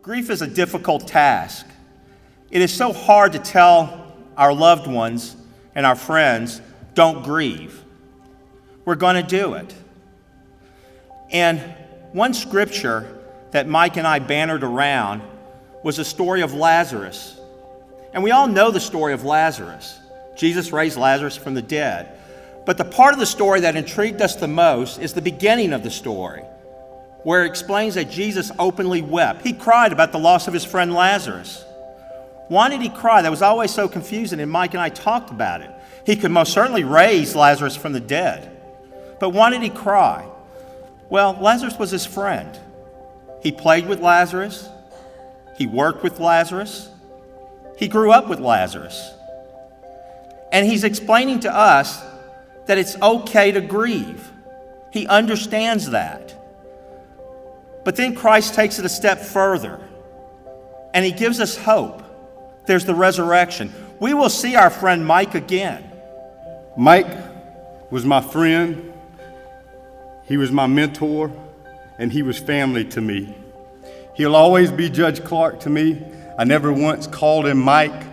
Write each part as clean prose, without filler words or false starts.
Grief is a difficult task. It is so hard to tell our loved ones and our friends, don't grieve. We're going to do it. And one scripture that Mike and I bannered around was the story of Lazarus. And we all know the story of Lazarus. Jesus raised Lazarus from the dead. But the part of the story that intrigued us the most is the beginning of the story, where it explains that Jesus openly wept. He cried about the loss of his friend Lazarus. Why did he cry? That was always so confusing, and Mike and I talked about it. He could most certainly raise Lazarus from the dead. But why did he cry? Well, Lazarus was his friend. He played with Lazarus. He worked with Lazarus. He grew up with Lazarus. And he's explaining to us that it's okay to grieve. He understands that. But then Christ takes it a step further, and he gives us hope. There's the resurrection. We will see our friend Mike again. Mike was my friend. He was my mentor, and he was family to me. He'll always be Judge Clark to me. I never once called him Mike.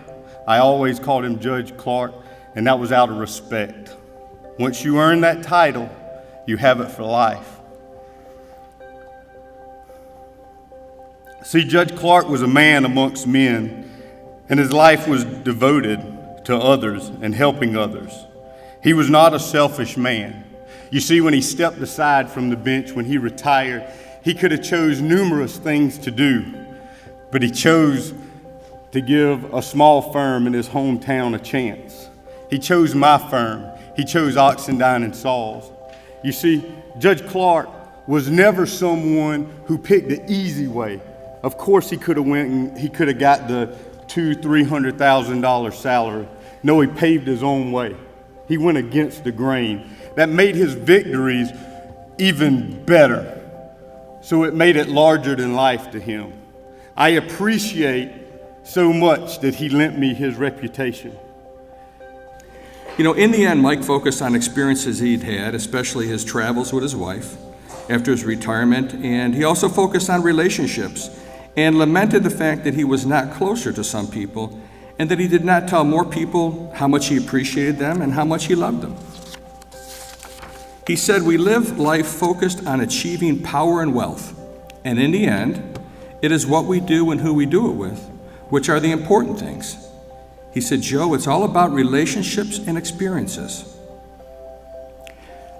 I always called him Judge Clark, and that was out of respect. Once you earn that title, you have it for life. See, Judge Clark was a man amongst men, and his life was devoted to others and helping others. He was not a selfish man. You see, when he stepped aside from the bench, when he retired, he could have chose numerous things to do, but he chose to give a small firm in his hometown a chance. He chose my firm. He chose Oxendine and Sauls. You see, Judge Clark was never someone who picked the easy way. Of course, he could have got the $200,000-$300,000 salary. No, he paved his own way. He went against the grain. That made his victories even better. So it made it larger than life to him. I appreciate so much that he lent me his reputation. You know, in the end, Mike focused on experiences he'd had, especially his travels with his wife after his retirement, and he also focused on relationships and lamented the fact that he was not closer to some people and that he did not tell more people how much he appreciated them and how much he loved them. He said, "We live life focused on achieving power and wealth, and in the end, it is what we do and who we do it with, which are the important things." He said, "Joe, it's all about relationships and experiences."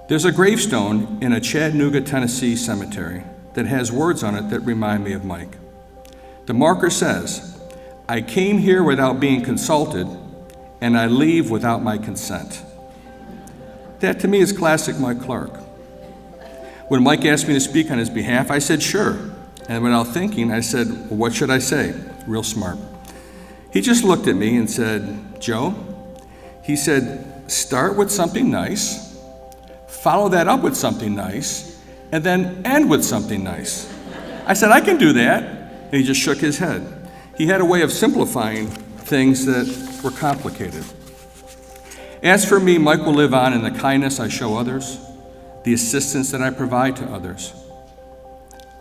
There's a gravestone in a Chattanooga, Tennessee cemetery that has words on it that remind me of Mike. The marker says, "I came here without being consulted, and I leave without my consent." That to me is classic Mike Clark. When Mike asked me to speak on his behalf, I said, "Sure." And without thinking, I said, "Well, what should I say?" Real smart. He just looked at me and said, "Joe," he said, "start with something nice, follow that up with something nice, and then end with something nice." I said, "I can do that." And he just shook his head. He had a way of simplifying things that were complicated. As for me, Mike will live on in the kindness I show others, the assistance that I provide to others.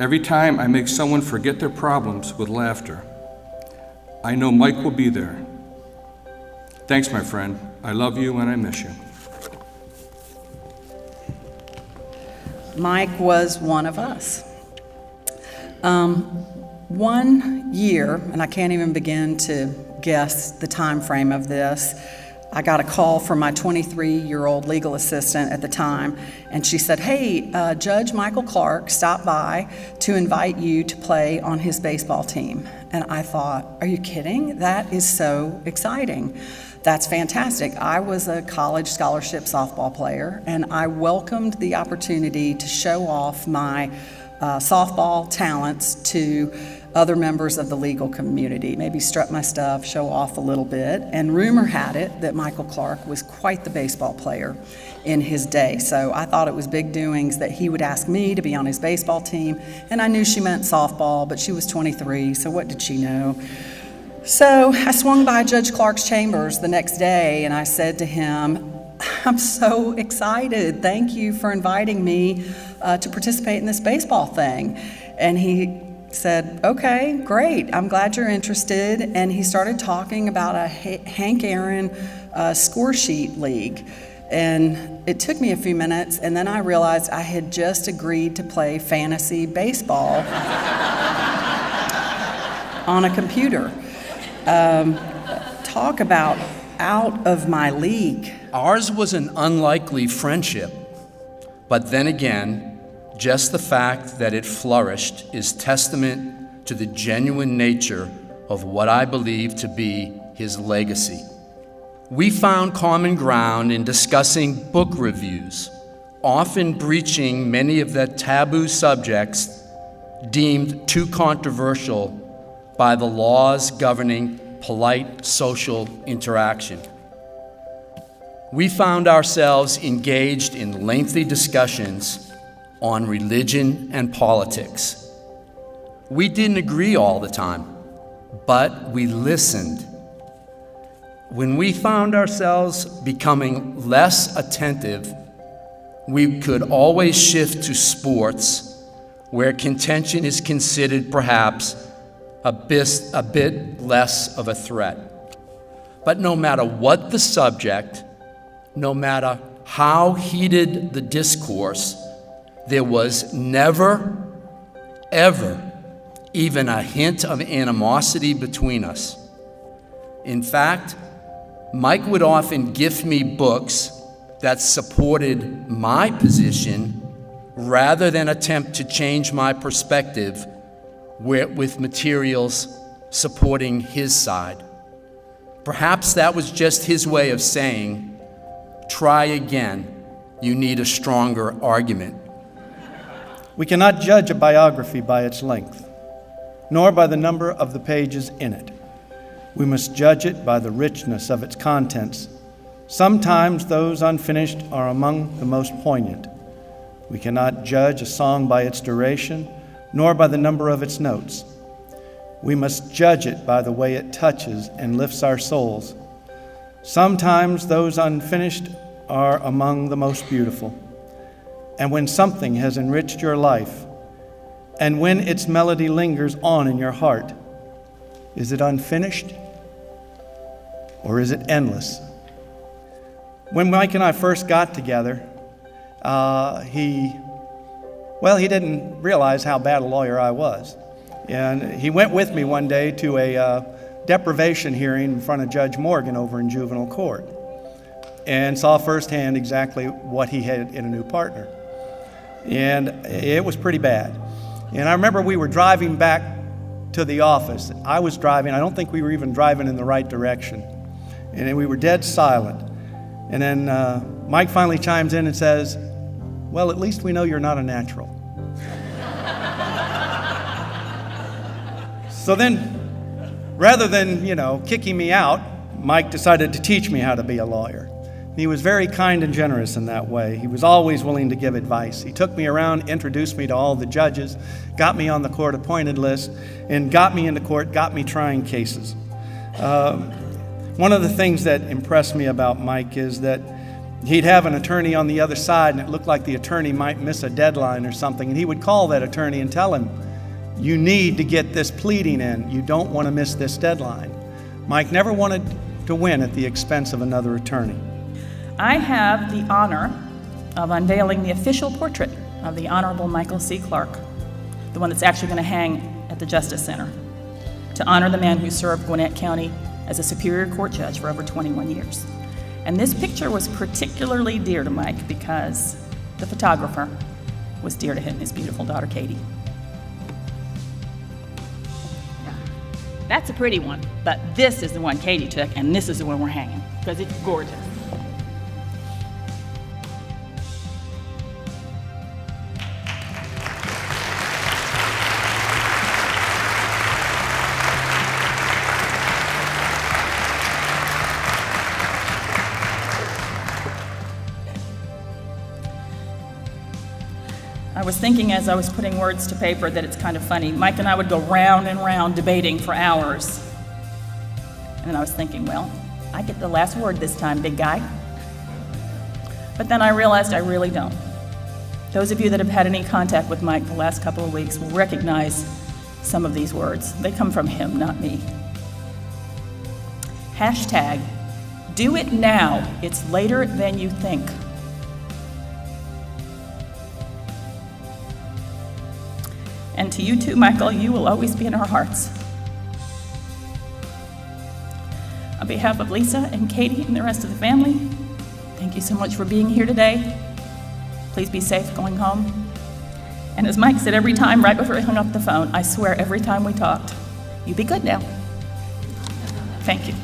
Every time I make someone forget their problems with laughter, I know Mike will be there. Thanks, my friend. I love you and I miss you. Mike was one of us. 1 year, and I can't even begin to guess the time frame of this, I got a call from my 23-year-old legal assistant at the time, and she said, "Hey, Judge Michael Clark stopped by to invite you to play on his baseball team." And I thought, are you kidding? That is so exciting. That's fantastic. I was a college scholarship softball player, and I welcomed the opportunity to show off my softball talents to other members of the legal community, maybe strut my stuff, show off a little bit. And rumor had it that Michael Clark was quite the baseball player in his day. So I thought it was big doings that he would ask me to be on his baseball team. And I knew she meant softball, but she was 23, so what did she know? So I swung by Judge Clark's chambers the next day and I said to him, "I'm so excited. Thank you for inviting me to participate in this baseball thing." And he said, okay, great, I'm glad you're interested. And he started talking about a Hank Aaron score sheet league. And it took me a few minutes, and then I realized I had just agreed to play fantasy baseball on a computer. Talk about out of my league. Ours was an unlikely friendship, but then again, just the fact that it flourished is testament to the genuine nature of what I believe to be his legacy. We found common ground in discussing book reviews, often breaching many of the taboo subjects deemed too controversial by the laws governing polite social interaction. We found ourselves engaged in lengthy discussions on religion and politics. We didn't agree all the time, but we listened. When we found ourselves becoming less attentive, we could always shift to sports, where contention is considered perhaps a bit less of a threat. But no matter what the subject, no matter how heated the discourse, there was never, ever, even a hint of animosity between us. In fact, Mike would often gift me books that supported my position rather than attempt to change my perspective with materials supporting his side. Perhaps that was just his way of saying, try again, you need a stronger argument. We cannot judge a biography by its length, nor by the number of the pages in it. We must judge it by the richness of its contents. Sometimes those unfinished are among the most poignant. We cannot judge a song by its duration, nor by the number of its notes. We must judge it by the way it touches and lifts our souls. Sometimes those unfinished are among the most beautiful. And when something has enriched your life, and when its melody lingers on in your heart, is it unfinished or is it endless? When Mike and I first got together, he didn't realize how bad a lawyer I was. And he went with me one day to a deprivation hearing in front of Judge Morgan over in juvenile court, and saw firsthand exactly what he had in a new partner. And it was pretty bad. And I remember we were driving back to the office. I was driving. I don't think we were even driving in the right direction. And then we were dead silent. And then Mike finally chimes in and says, well, at least we know you're not a natural. So then, rather than, kicking me out, Mike decided to teach me how to be a lawyer. He was very kind and generous in that way. He was always willing to give advice. He took me around, introduced me to all the judges, got me on the court appointed list, and got me into court, got me trying cases. One of the things that impressed me about Mike is that he'd have an attorney on the other side, and it looked like the attorney might miss a deadline or something, and he would call that attorney and tell him, you need to get this pleading in. You don't want to miss this deadline. Mike never wanted to win at the expense of another attorney. I have the honor of unveiling the official portrait of the Honorable Micheal C. Clark, the one that's actually going to hang at the Justice Center, to honor the man who served Gwinnett County as a Superior Court judge for over 21 years. And this picture was particularly dear to Mike because the photographer was dear to him, his beautiful daughter, Katie. That's a pretty one, but this is the one Katie took, and this is the one we're hanging, because it's gorgeous. I was thinking as I was putting words to paper that it's kind of funny. Mike and I would go round and round debating for hours. And then I was thinking, well, I get the last word this time, big guy. But then I realized I really don't. Those of you that have had any contact with Mike the last couple of weeks will recognize some of these words. They come from him, not me. Hashtag, do it now. It's later than you think. And to you too, Michael, you will always be in our hearts. On behalf of Lisa and Katie and the rest of the family, thank you so much for being here today. Please be safe going home. And as Mike said every time right before he hung up the phone, I swear every time we talked, you be good now. Thank you.